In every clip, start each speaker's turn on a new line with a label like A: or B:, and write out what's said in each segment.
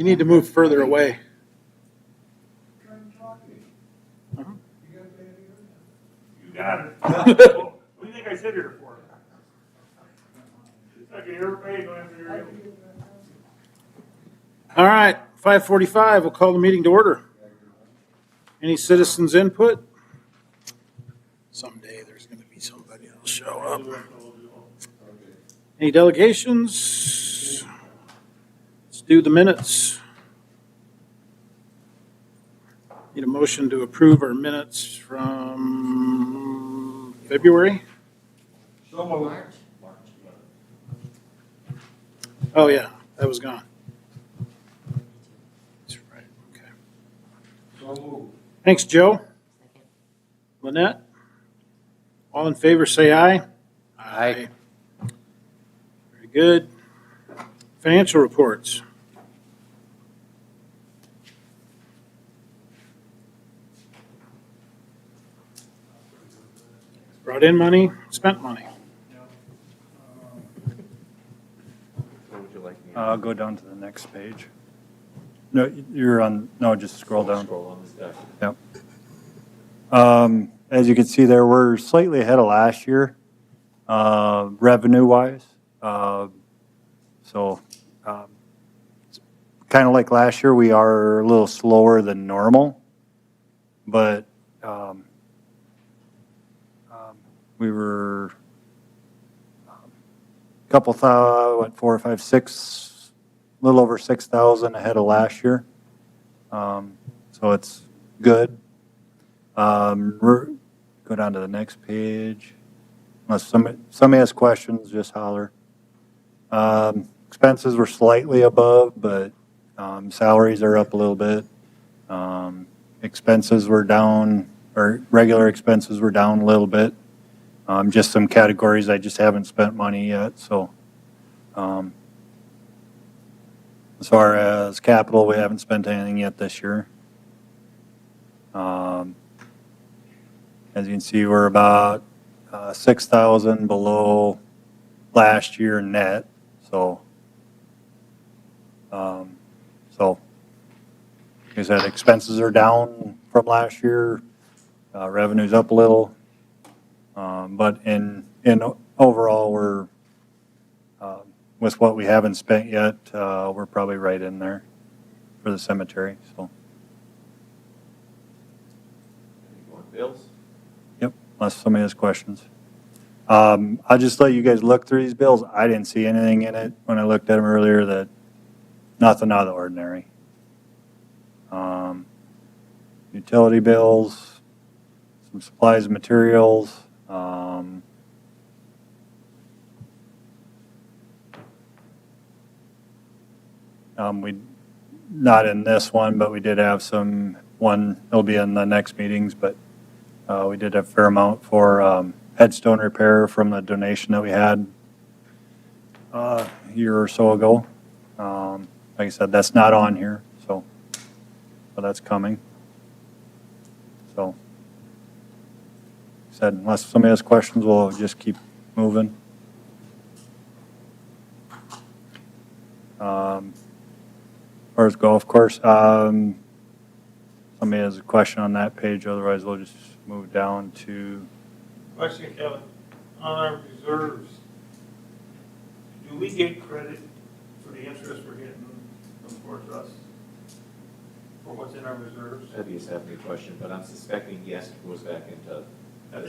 A: You need to move further away.
B: You got it. What do you think I sit here for? It's like an airplane going after your.
A: All right, 5:45, we'll call the meeting to order. Any citizens' input? Someday there's going to be somebody that'll show up. Any delegations? Let's do the minutes. Need a motion to approve our minutes from February?
C: So moved.
A: Oh, yeah, that was gone. That's right, okay.
C: So moved.
A: Thanks, Joe. Lynette? All in favor, say aye.
D: Aye.
A: Very good. Financial reports. Brought in money, spent money.
E: Go down to the next page. No, you're on, no, just scroll down.
D: Scroll on this document.
E: Yep. As you can see there, we're slightly ahead of last year, revenue-wise. So, kind of like last year, we are a little slower than normal, but we were a couple thousand, 4 or 5, 6, a little over 6,000 ahead of last year. So it's good. Go down to the next page. Unless somebody has questions, just holler. Expenses were slightly above, but salaries are up a little bit. Expenses were down, or regular expenses were down a little bit. Just some categories I just haven't spent money yet. So as far as capital, we haven't spent anything yet this year. As you can see, we're about 6,000 below last year net. So, like I said, expenses are down from last year. Revenue's up a little, but in overall, we're with what we haven't spent yet. We're probably right in there for the cemetery. So,
D: You want bills?
E: yep. Unless somebody has questions. I'll just let you guys look through these bills. I didn't see anything in it when I looked at them earlier that nothing out of the ordinary. Utility bills, some supplies and materials. We not in this one, but we did have one. It'll be in the next meetings, but we did have a fair amount for headstone repair from the donation that we had a year or so ago. Like I said, that's not on here, but that's coming. So, like I said, unless somebody has questions, we'll just keep moving. As far as golf course, somebody has a question on that page, otherwise we'll just move down to.
B: Question, Kevin, on our reserves, do we get credit for the interest we're getting from Fort Trust for what's in our reserves?
D: That'd be a separate question, but I'm suspecting yes, it goes back into.
B: I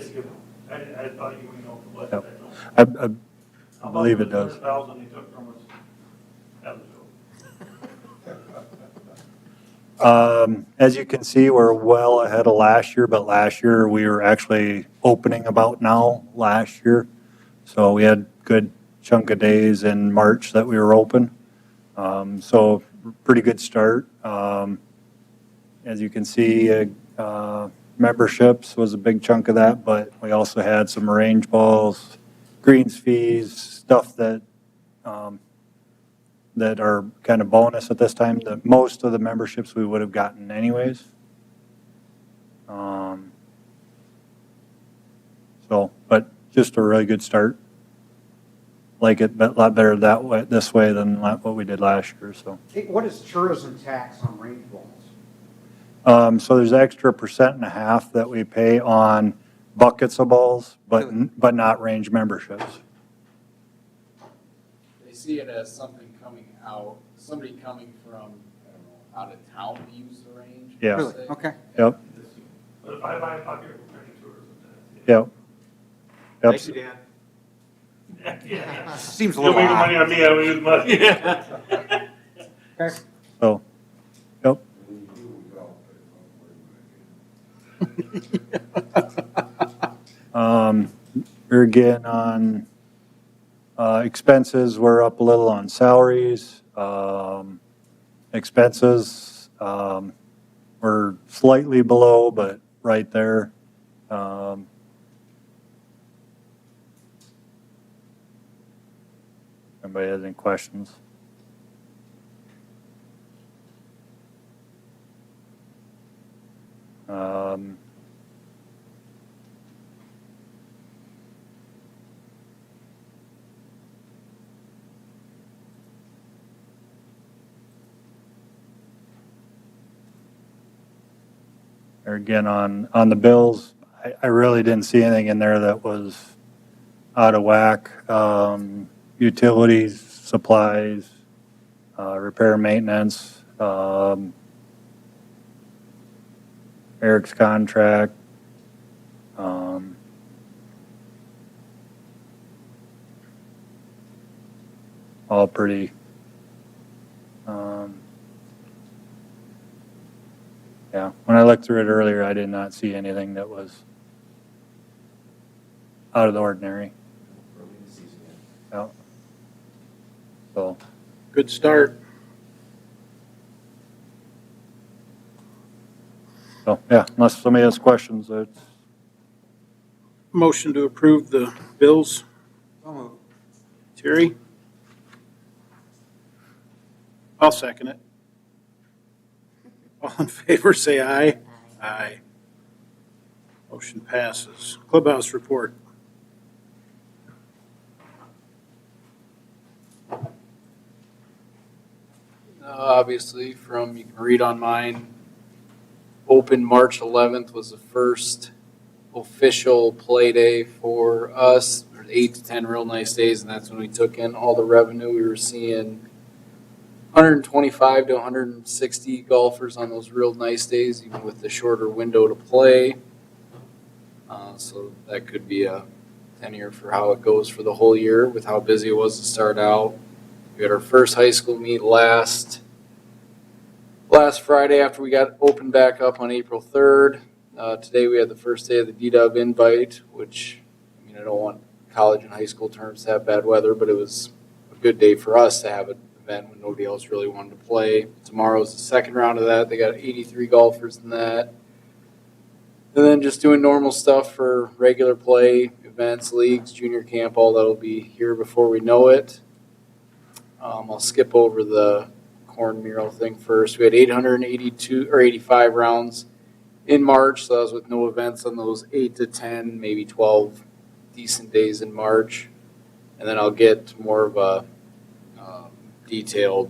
B: thought you would know from what
E: Yep.
B: I know.
E: I believe it does.
B: 100,000 they took from us. That was all.
E: As you can see, we're well ahead of last year, but last year we were actually opening about now last year. So we had good chunk of days in March that we were open. So pretty good start. As you can see, memberships was a big chunk of that, but we also had some range balls, greens fees, stuff that that are kind of bonus at this time. Most of the memberships we would have gotten anyways. But just a really good start. like it a lot better that way, this way than what we did last year, so.
F: Hey, what is tourism tax on range balls?
E: So there's extra 1.5% that we pay on buckets of balls, but not range memberships.
G: They see it as something coming out, somebody coming from, I don't know, out of town to use the range. per
E: Yeah.
F: Really?
G: se.
F: Okay.
E: Yep,
B: But if I buy a puppy, we're paying tourism tax.
E: yep. Yep.
D: Thank you, Dan.
B: Yeah.
F: Seems a
B: You'll
F: little
B: make money
F: odd.
B: on me, I will use money.
F: Okay.
E: So, yep. We're getting on expenses, we're up a little on salaries. Expenses, we're slightly below, but right there. Anybody has any questions? Um, Or again, on the bills, I really didn't see anything in there that was out of whack. Utilities, supplies, repair, maintenance, Eric's contract. All pretty, yeah, when I looked through it earlier, I did not see anything that was out of the ordinary.
D: Early in the season, yeah.
E: Yeah. So,
A: Good start.
E: yeah, unless somebody has questions, it's,
A: Motion to approve the bills.
F: So moved.
A: Terry? I'll second it. All in favor, say aye. Aye. Motion passes. Clubhouse report.
G: Obviously, from, you can read on mine, open March 11th was the first official play day for us. There's 8 to 10 real nice days, and that's when we took in all the revenue. We were seeing 125 to 160 golfers on those real nice days, even with the shorter window to play. So that could be a 10-year for how it goes for the whole year with how busy it was to start out. We had our first high school meet last Friday after we got opened back up on April 3rd. Today we had the first day of the D-Dub invite, which, I mean, I don't want college and high school terms to have bad weather, but it was a good day for us to have an event when nobody else really wanted to play. Tomorrow's the second round of that. They got 83 golfers in that. And then just doing normal stuff for regular play, events, leagues, junior camp, all that'll be here before we know it. I'll skip over the corn mural thing first. We had 882 or 85 rounds in March, so that was with no events on those 8 to 10, maybe 12 decent days in March. And then I'll get more of a detailed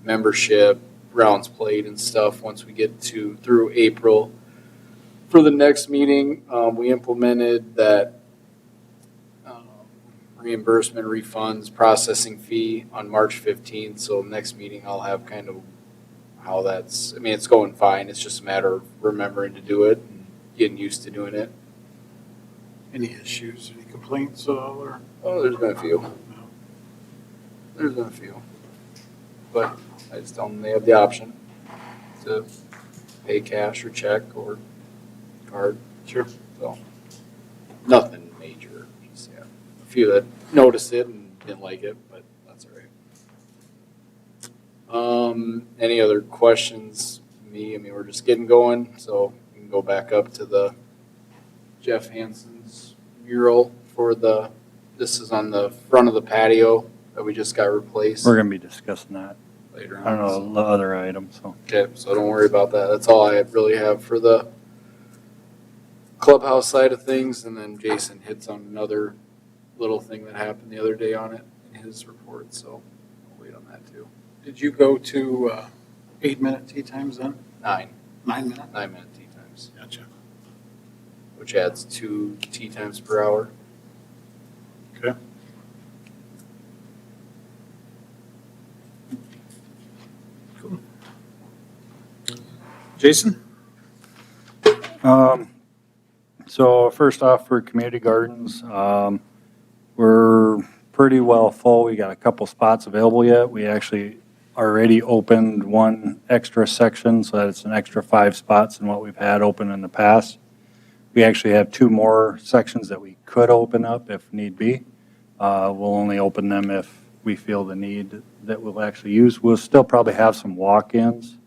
G: membership, rounds played and stuff once we get through April. For the next meeting, we implemented that reimbursement, refunds, processing fee on March 15th. So next meeting, I'll have kind of how that's, I mean, it's going fine. It's just a matter of remembering to do it and getting used to doing it.
A: Any issues, any complaints at all, or?
G: Oh, there's been a few. There's been a few. But I just tell them they have the option to pay cash or check or card.
A: Sure.
G: So, nothing major. Just, yeah, a few that noticed it and didn't like it, but that's all right. Any other questions? Me, I mean, we're just getting going, so we can go back up to the Jeff Hansen's mural for this is on the front of the patio that we just got replaced
E: we're gonna be discussing that.
G: later on.
E: I don't know, the other item, so.
G: Okay, so don't worry about that. That's all I really have for the clubhouse side of things, and then Jason hits on another little thing that happened the other day on it. in his report, so I'll wait on that too.
A: Did you go to 8-minute tee times then?
G: 9
A: 9-minute?
G: 9-minute tee times,
A: Gotcha.
G: which adds 2 tee times per hour.
A: Okay. Cool. Jason?
E: So first off, for community gardens, we're pretty well full. We got a couple spots available yet. We actually already opened one extra section, so that it's an extra 5 spots than what we've had open in the past. We actually have 2 more sections that we could open up if need be. We'll only open them if we feel the need that we'll actually use. We'll still probably have some walk-ins.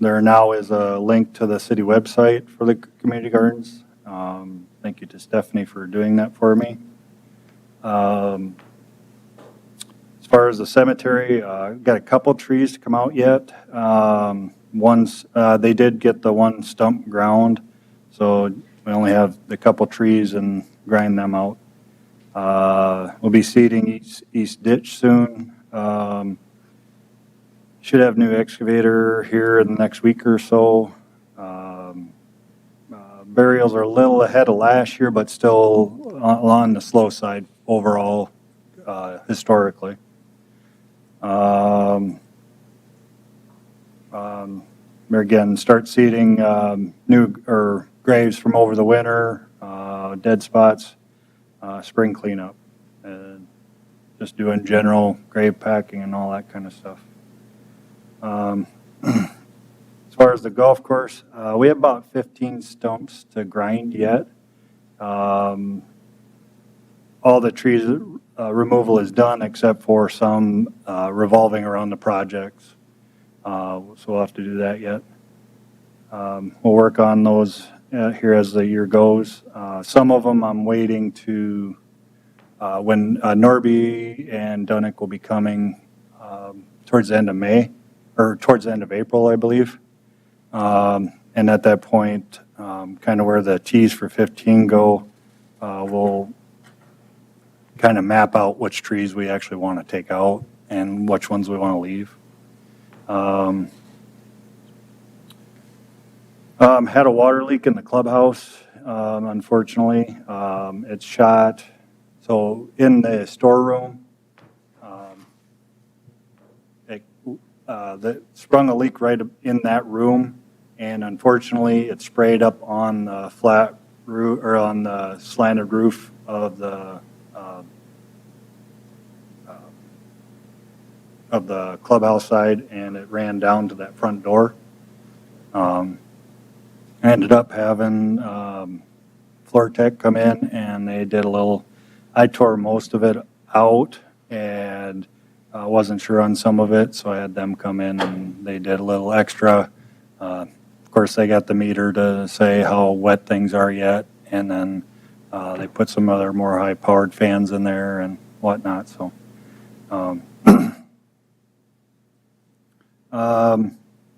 E: There now is a link to the city website for the community gardens. Thank you to Stephanie for doing that for me. As far as the cemetery, got a couple trees to come out yet. They did get the one stump ground, so we only have the couple trees and grind them out. We'll be seeding east ditch soon. Should have new excavator here in the next week or so. Burials are a little ahead of last year, but still on the slow side overall, historically. Again, start seeding new graves from over the winter, dead spots, spring cleanup, and just doing general grave packing and all that kind of stuff. As far as the golf course, we have about 15 stumps to grind yet. All the trees removal is done except for some revolving around the projects. So we'll have to do that yet. We'll work on those here as the year goes. Some of them I'm waiting to, when Norby and Dunick will be coming towards the end of May, or towards the end of April, I believe. And at that point, kind of where the tees for 15 go, we'll kind of map out which trees we actually want to take out and which ones we want to leave. Had a water leak in the clubhouse, unfortunately. It's shot. So in the storeroom, that sprung a leak right in that room, and unfortunately it sprayed up on the flat roof, or on the slanted roof of the clubhouse side, and it ran down to that front door. I ended up having Floor Tech come in, and they did I tore most of it out, and I wasn't sure on some of it, so I had them come in and they did a little extra. Of course, they got the meter to say how wet things are yet, and then they put some other more high-powered fans in there and whatnot. So,
A: What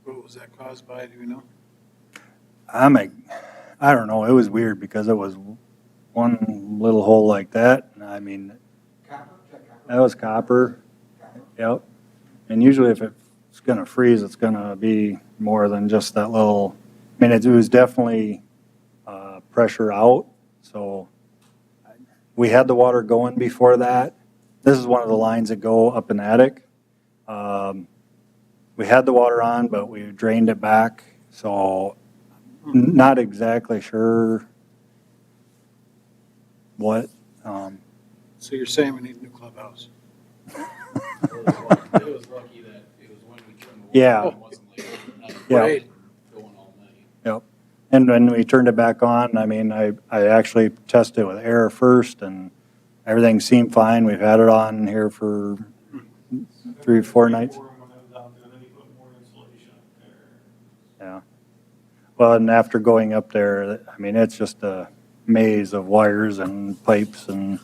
A: was that caused by, do you know?
E: I don't know. It was weird because it was one little hole like that. I mean, that was copper. Yep. And usually if it's going to freeze, it's going to be more than just that little, I mean, it was definitely pressure out. So we had the water going before that. This is one of the lines that go up in the attic. We had the water on, but we drained it back. So not exactly sure what.
A: So you're saying we need a new clubhouse?
G: It was lucky that it was when we turned the water
E: Yeah.
G: on, it wasn't like overnight.
E: Yeah.
A: Right.
G: Going all night.
E: Yep. And when we turned it back on, I mean, I actually tested it with air first, and everything seemed fine. We've had it on here for 3-4 nights. Yeah. Well, and after going up there, I mean, it's just a maze of wires and pipes and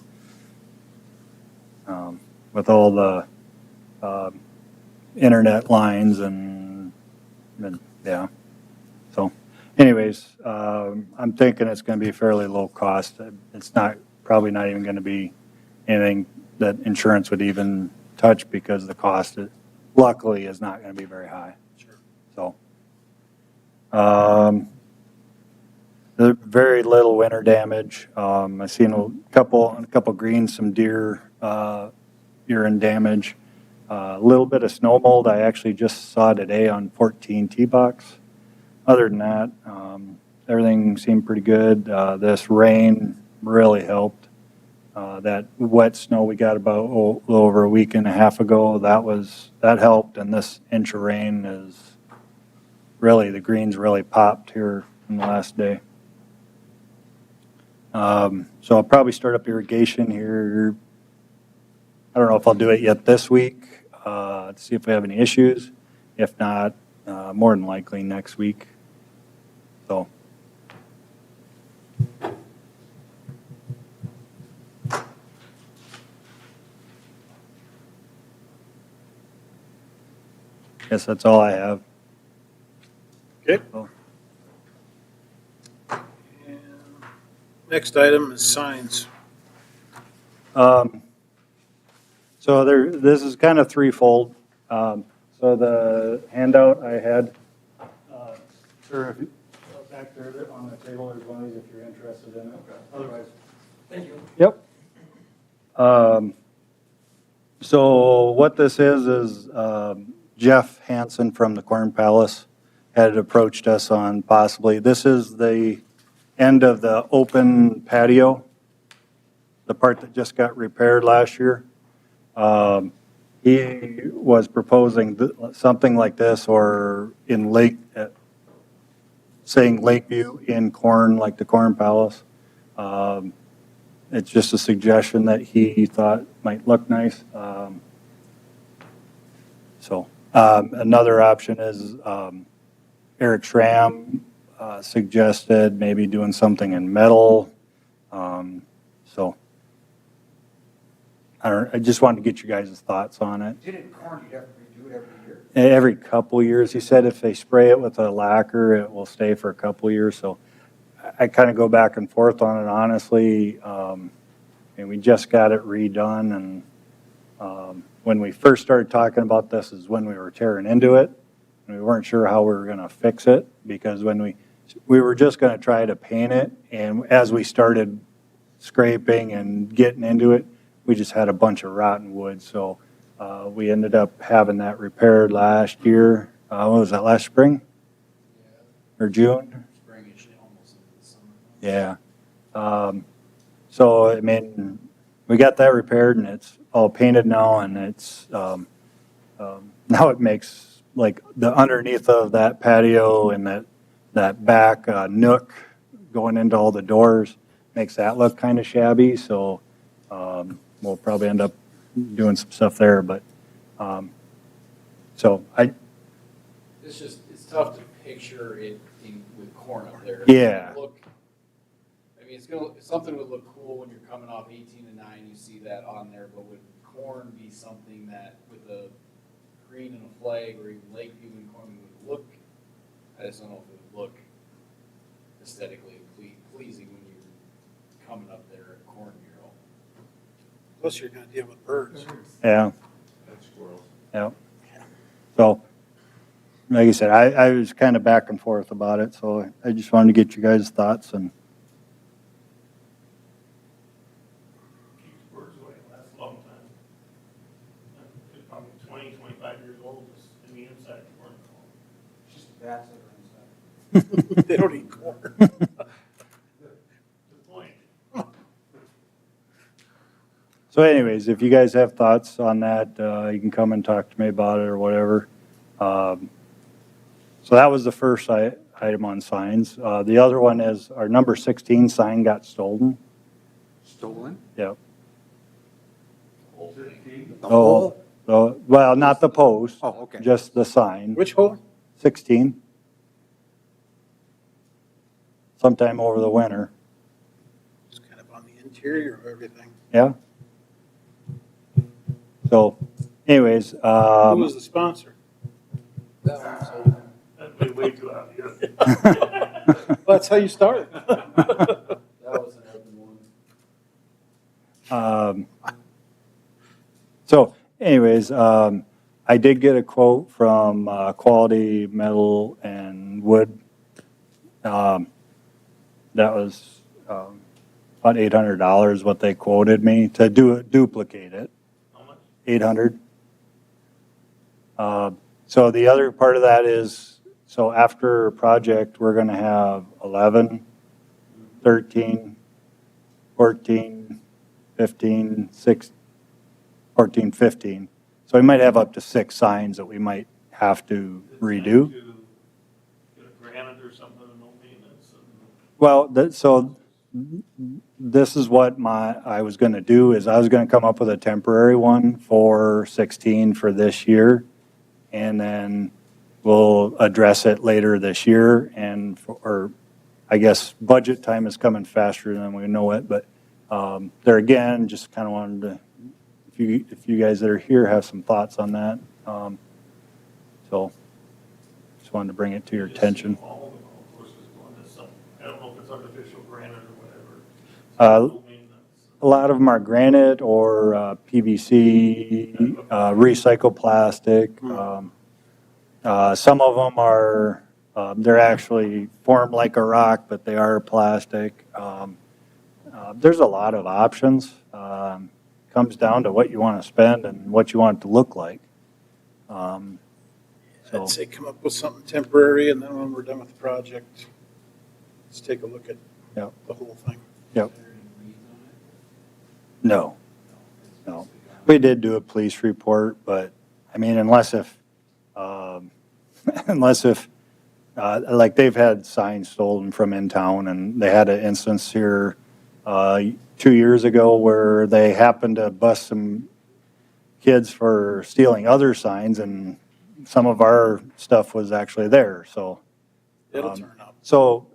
E: with all the internet lines and yeah. So anyways, I'm thinking it's going to be fairly low cost. It's probably not even going to be anything that insurance would even touch because the cost, luckily, is not going to be very high. So, there's very little winter damage. I've seen a couple greens, some deer urine damage. A little bit of snow mold I actually just saw today on 14 T-box. Other than that, everything seemed pretty good. This rain really helped. That wet snow we got about a little over a week and a half ago, that helped, and this inch of rain is really, the greens really popped here in the last day. So I'll probably start up irrigation here. I don't know if I'll do it yet this week, to see if we have any issues. If not, more than likely next week. So. Guess that's all I have.
A: Okay.
E: So,
A: And next item is signs.
E: So this is kind of threefold. So the handout I had, sir, if you, back there on the table, there's one of these if you're interested in it. Otherwise.
C: Thank you.
E: Yep. So what this is Jeff Hansen from the Corn Palace had approached us on possibly, this is the end of the open patio, the part that just got repaired last year. He was proposing something like this, or in saying Lakeview in Corn, like the Corn Palace. It's just a suggestion that he thought might look nice. Another option is Eric Schramm suggested maybe doing something in metal. I just wanted to get you guys' thoughts on it.
F: Did it corn, you'd have to redo it every year?
E: Every couple years, he said if they spray it with a lacquer, it will stay for a couple years. So I kind of go back and forth on it, honestly. And we just got it redone, and when we first started talking about this is when we were tearing into it, and we weren't sure how we were going to fix it, because when we were just going to try to paint it, and as we started scraping and getting into it, we just had a bunch of rotten wood. So we ended up having that repaired last year. What was that, last spring? Or June?
G: Springish, almost into the summer.
E: Yeah. So, I mean, we got that repaired and it's all painted now, and it's, now it makes, like, the underneath of that patio and that back nook going into all the doors makes that look kind of shabby. So we'll probably end up doing some stuff there, but,
G: It's tough to picture it with corn up there.
E: Yeah.
G: Something would look cool when you're coming off 18 and 9, you see that on there, but would corn be something that with a green and a flag, or even Lakeview and corn would look, I just don't know if it would look aesthetically pleasing when you're coming up there at corn mural.
A: Plus you're going to deal with birds.
E: yeah.
D: That's squirrels.
E: Yeah. So, like I said, I was kind of back and forth about it, so I just wanted to get you guys' thoughts. And
B: Keeps birds away, it lasts a long time. It's probably 20, 25 years old, just in the inside the corn.
F: It's just the bats that are inside.
A: They don't eat corn.
B: Good point.
E: so anyways, if you guys have thoughts on that, you can come and talk to me about it or whatever. So that was the first item on signs. The other one is our number 16 sign got stolen.
F: Stolen?
E: Yep.
G: Whole thing.
F: The
E: Oh.
F: whole?
E: So, well, not the post,
F: Oh, okay.
E: just the sign.
A: Which hole?
E: 16. Sometime over the winter.
A: It's kind of on the interior of everything.
E: Yeah. So anyways,
A: Who was the sponsor?
G: That one's open.
B: That'd be way too obvious.
A: That's how you start.
G: That was an open one.
E: So anyways, I did get a quote from Quality Metal and Wood. That was about $800 what they quoted me to duplicate it.
B: How much?
E: 800. So the other part of that is, so after a project, we're going to have 11, 13, 14, 15, 16, 14, 15. So we might have up to 6 signs that we might have to redo.
B: To get a granite or something, and no maintenance.
E: Well, so this is what I was going to do, is I was going to come up with a temporary one for 16 for this year, and then we'll address it later this year, or I guess budget time is coming faster than we know it, but there again, just kind of wanted to, if you guys that are here have some thoughts on that, so just wanted to bring it to your
B: Just see
E: attention.
B: all the golf courses going to some, I don't know if it's artificial granite or whatever.
E: Uh,
B: No maintenance.
E: A lot of them are granite or PVC, recycled plastic. Some of them are, they're actually formed like a rock, but they are plastic. There's a lot of options. Comes down to what you want to spend and what you want it to look like. So,
A: I'd say come up with something temporary, and then when we're done with the project, let's take a look at
E: Yep.
A: the whole thing.
E: Yep. No. We did do a police report, but I mean, unless if, like they've had signs stolen from in town, and they had an instance here 2 years ago where they happened to bust some kids for stealing other signs, and some of our stuff was actually there, so.
A: It'll turn up.
E: So,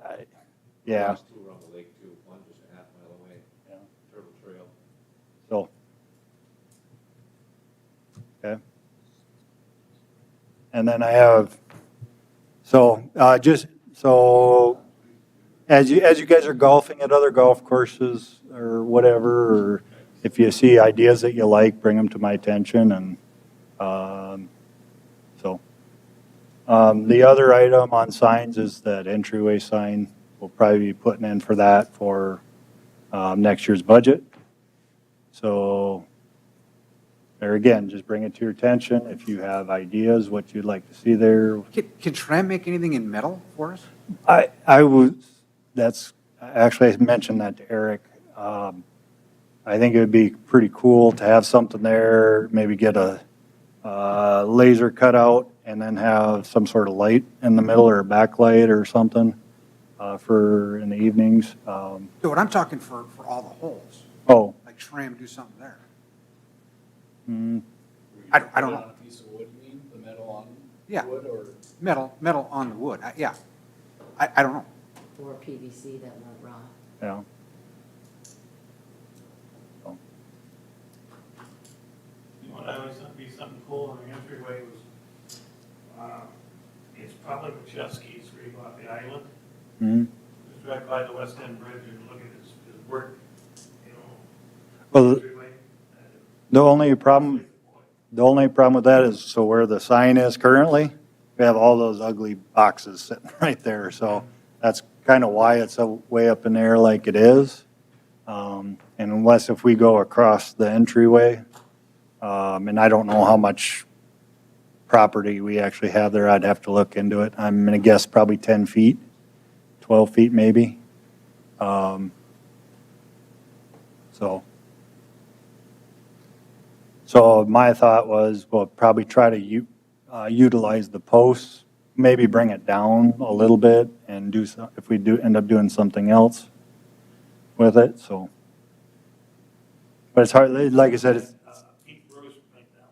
E: yeah,
D: There's 2 around the lake too, one just a half mile away,
E: Yeah.
D: Turtle Trail.
E: so. Okay. And then I have, so as you guys are golfing at other golf courses or whatever, or if you see ideas that you like, bring them to my attention, and, so. The other item on signs is that entryway sign. We'll probably be putting in for that for, next year's budget. So, there again, just bring it to your attention if you have ideas, what you'd like to see there.
F: Can Tram make anything in metal for us?
E: I would, actually, I mentioned that to Eric. I think it would be pretty cool to have something there, maybe get a laser cutout and then have some sort of light in the middle or a backlight or something for in the evenings.
F: So what I'm talking for all the holes,
E: Oh,
F: like Tram do something there.
E: mm,
F: I don't know.
G: On a piece of wood, you mean, the metal on
F: Yeah.
G: wood, or?
F: Metal on the wood, yeah. I don't know.
H: Or PVC that won't rot.
E: yeah.
B: You know what I always thought would be something cool in the entryway was, it's probably Macheski's where he bought the island.
E: Mm.
B: Just drive by the West End Bridge and look at his work, you know.
E: Well,
B: entryway.
E: the only problem with that is, so where the sign is currently, we have all those ugly boxes sitting right there. So that's kind of why it's way up in the air like it is. And unless if we go across the entryway, and I don't know how much property we actually have there, I'd have to look into it. I'm going to guess probably 10 feet, 12 feet maybe. So my thought was, we'll probably try to utilize the posts, maybe bring it down a little bit and do some, if we do end up doing something else with it, so. But it's hard, like I said, it's,
B: Pete Bruce right now.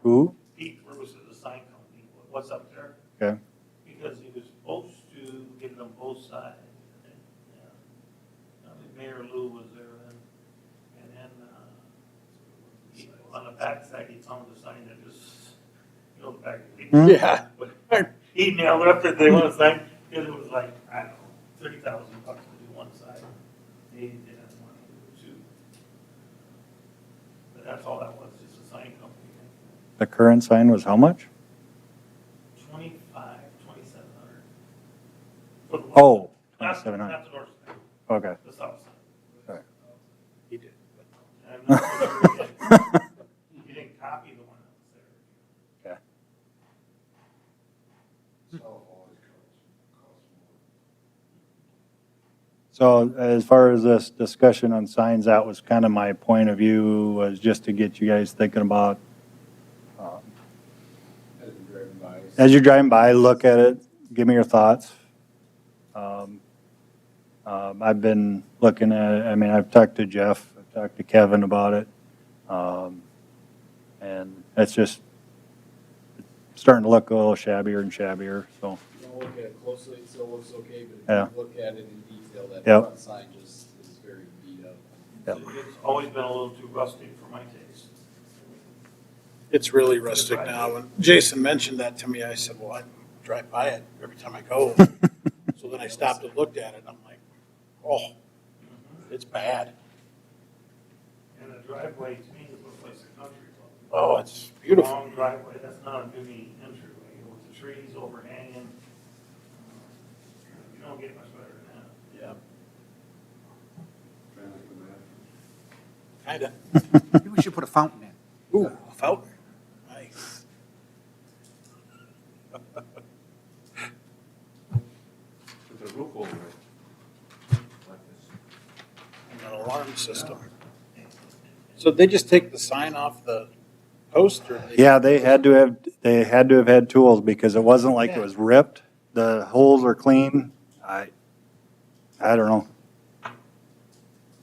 E: who?
B: Pete Bruce is a sign company. What's up there?
E: Okay,
B: Because he was supposed to get it on both sides. And, yeah. I think Mayor Lou was there then. And then, on the back side, he found the sign that just, you know, the back.
A: Yeah.
B: He nailed it up there, they want a sign, because it was like, I don't know, $30,000 to do one side. Maybe they didn't have money to do two. But that's all that was, just a sign company.
E: The current sign was how much?
B: 2,700. For the west
E: Oh,
B: side.
E: 2,700.
B: Not the north side,
E: Okay.
B: the south side.
E: Sorry.
A: He did.
B: I'm not sure you didn't copy the one that was there.
E: Okay.
C: South always costs
E: So
C: more.
E: as far as this discussion on signs, that was kind of my point of view, was just to get you guys thinking about,
G: As you're driving by.
E: as you're driving by, look at it, give me your thoughts. I've been looking at it, I mean, I've talked to Jeff, I've talked to Kevin about it. And it's just starting to look a little shabbier and shabbier, so.
G: Don't look at it closely, it still looks okay, but
E: Yeah.
G: if you look at it in detail, that
E: Yep.
G: front sign just is very beat up.
E: Yep.
B: It's always been a little too rustic for my taste.
A: It's really rustic now. When Jason mentioned that to me, I said, well, I drive by it every time I go. So then I stopped and looked at it, and I'm like, oh, it's bad.
B: And the driveway, to me, looks like a country club.
A: Oh, it's beautiful.
B: Long driveway, that's not a big entryway, with the trees overhanging. You don't get much better than that.
A: Yeah,
C: Trying to imagine.
A: kinda.
F: Maybe we should put a fountain in.
A: Ooh, a fountain. Nice.
D: With a roof over it. Like this.
A: An alarm system. So they just take the sign off the post, or?
E: Yeah, they had to have had tools because it wasn't like it was ripped. The holes are clean. I don't know.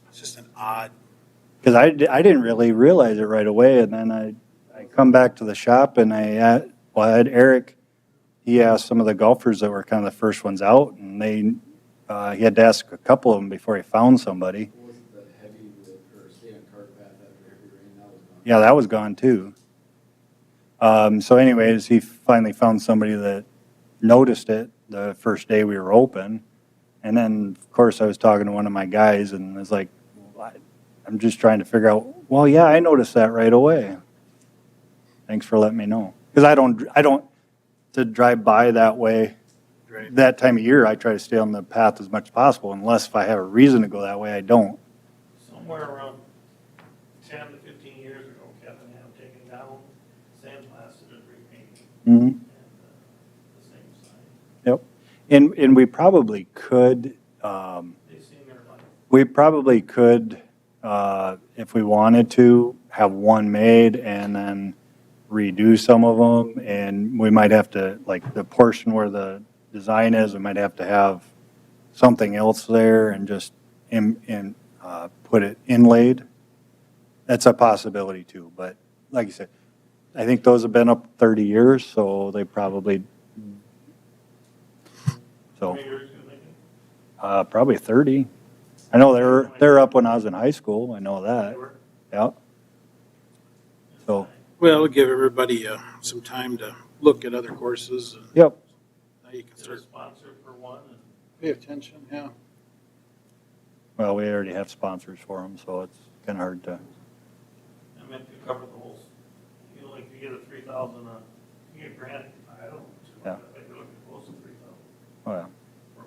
A: It's just an odd,
E: Because I didn't really realize it right away, and then I come back to the shop and I had Eric, he asked some of the golfers that were kind of the first ones out, and he had to ask a couple of them before he found somebody.
G: Wasn't the heavy, or stay on cart path after heavy rain, that was gone.
E: Yeah, that was gone too. So anyways, he finally found somebody that noticed it the first day we were open. And then, of course, I was talking to one of my guys and was like, I'm just trying to figure out, well, yeah, I noticed that right away. Thanks for letting me know. Because I don't, to drive by that way,
A: right?
E: that time of year, I try to stay on the path as much as possible, unless if I have a reason to go that way, I don't.
B: Somewhere around 10 to 15 years ago, Kevin had them taken down, sandblasted and repainted,
E: Mhm.
B: and the same sign.
E: Yep. And we probably could,
B: They've seen their life.
E: if we wanted to, have one made and then redo some of them. And we might have to, like the portion where the design is, we might have to have something else there and just put it inlaid. That's a possibility too. But like you said, I think those have been up 30 years, so they probably,
B: How
E: so.
B: many years you thinking?
E: Probably 30. I know they're up when I was in high school. I know that.
B: They were?
E: Yeah. So,
A: Well, it'll give everybody some time to look at other courses, and
E: yep.
A: now you can
B: Is there a
A: start
B: sponsor for one? And
A: pay attention, yeah.
E: Well, we already have sponsors for them, so it's kind of hard to.
B: I meant to cover the whole, like if you get a 3,000, you get a grant, I don't know.
E: Yeah.
B: I think you're looking close to 3,000
E: Oh, yeah.
B: for a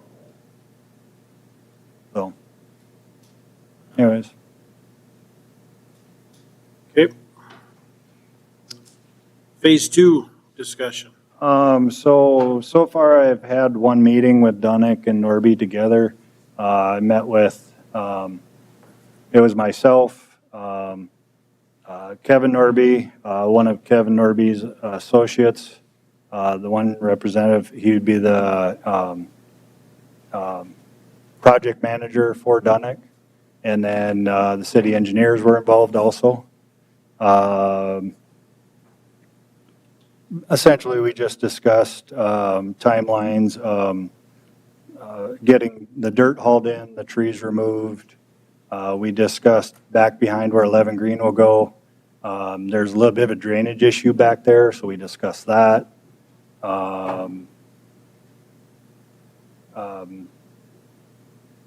B: whole.
E: So, anyways,
A: Okay. Phase 2 discussion.
E: so far I've had one meeting with Dunick and Norby together. I met with, it was myself, Kevin Norby, one of Kevin Norby's associates, the one representative, he would be the project manager for Dunick. And then the city engineers were involved also. Essentially, we just discussed timelines, getting the dirt hauled in, the trees removed. We discussed back behind where 11 Green will go. There's a little bit of a drainage issue back there, so we discussed that.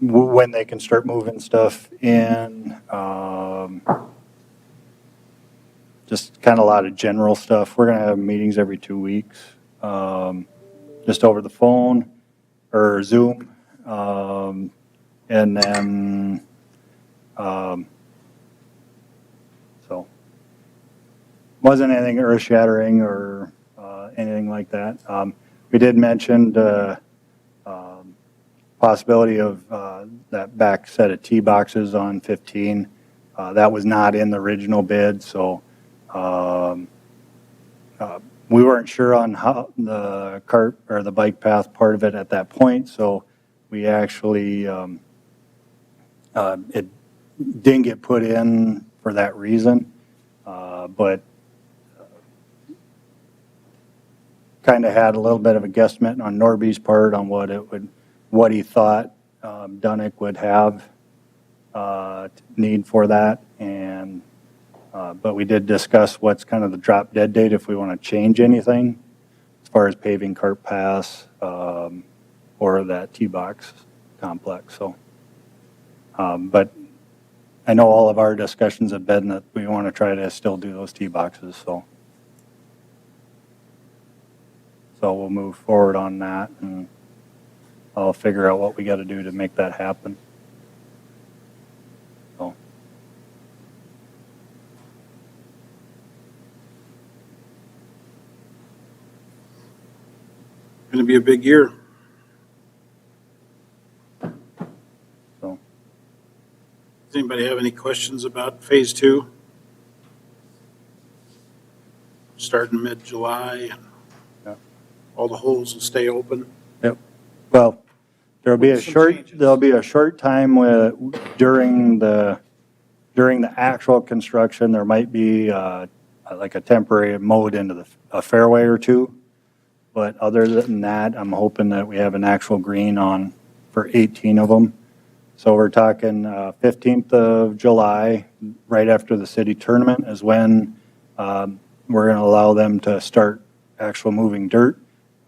E: when they can start moving stuff in. Just kind of a lot of general stuff. We're going to have meetings every 2 weeks, just over the phone or Zoom. And then, so, wasn't anything earth shattering or anything like that. We did mention the possibility of that back set of tee boxes on 15. That was not in the original bid, so we weren't sure on how the cart or the bike path part of it at that point, so we actually, it didn't get put in for that reason, but kind of had a little bit of a guesstimate on Norby's part on what he thought Dunick would have need for that, and but we did discuss what's kind of the drop dead date if we want to change anything as far as paving cart paths or that tee box complex. So, but I know all of our discussions have been that we want to try to still do those tee boxes. So we'll move forward on that, and I'll figure out what we got to do to make that happen. So.
A: Going to be a big year.
E: So.
A: Does anybody have any questions about phase 2? Starting mid-July, and
E: Yeah.
A: all the holes will stay open.
E: Well, there'll be
A: With some changes.
E: a short time during the actual construction, there might be like a temporary mode into a fairway or two. But other than that, I'm hoping that we have an actual green on for 18 of them. So we're talking 15th of July, right after the city tournament is when we're going to allow them to start actual moving dirt.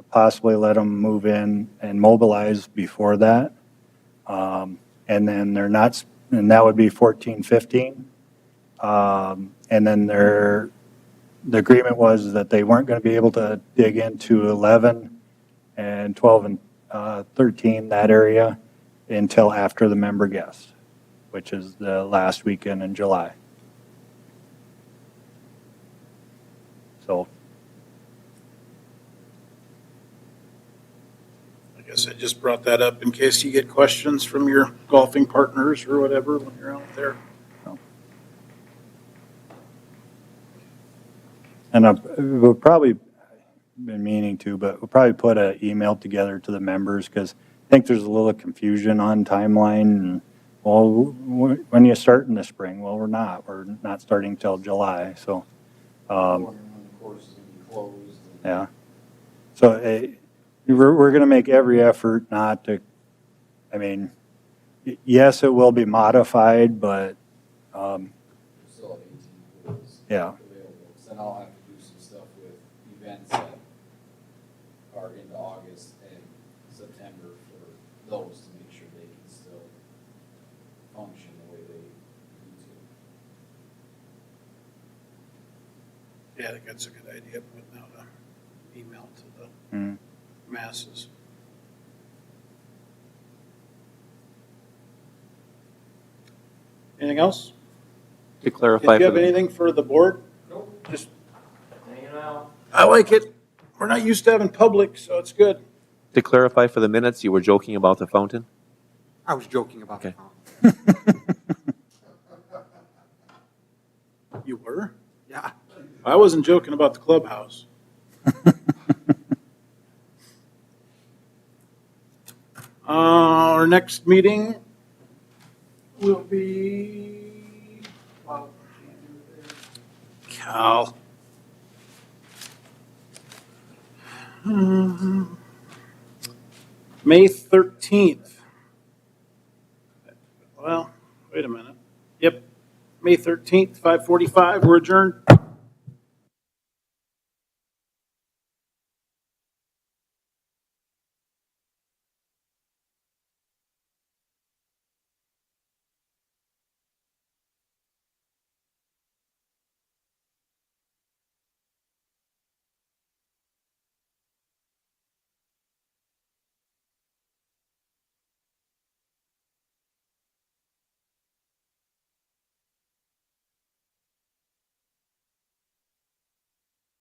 E: Possibly let them move in and mobilize before that. And then and that would be 14, 15. And then the agreement was that they weren't going to be able to dig into 11 and 12 and 13, that area, until after the member guest, which is the last weekend in July. So.
A: I guess I just brought that up in case you get questions from your golfing partners or whatever when you're out there.
E: And we'll probably, been meaning to, but we'll probably put an email together to the members, because I think there's a little confusion on timeline. And, well, when you start in the spring? Well, we're not starting till July, so.
F: Wondering when the course is going to be closed.
E: Yeah. So we're going to make every effort not to, I mean, yes, it will be modified, but,
G: Still have 18 pools
E: yeah.
G: available. So then I'll have to do some stuff with events that are into August and September for those to make sure they can still function the way they need to.
A: Yeah, I think that's a good idea, putting out an email to the
E: Mm.
A: masses. Anything else?
I: To clarify,
A: Did you
I: for
A: have
I: the,
A: anything for the board?
B: Nope.
A: Just,
B: Hanging out.
A: I like it. We're not used to having public, so it's good.
I: to clarify for the minutes, you were joking about the fountain?
F: I was joking about the
I: Okay.
F: fountain.
A: You were?
F: Yeah.
A: I wasn't joking about the clubhouse. Our next meeting will be, well, Cal. May 13th. Well, wait a minute. Yep, May 13th, 5:45, we're adjourned.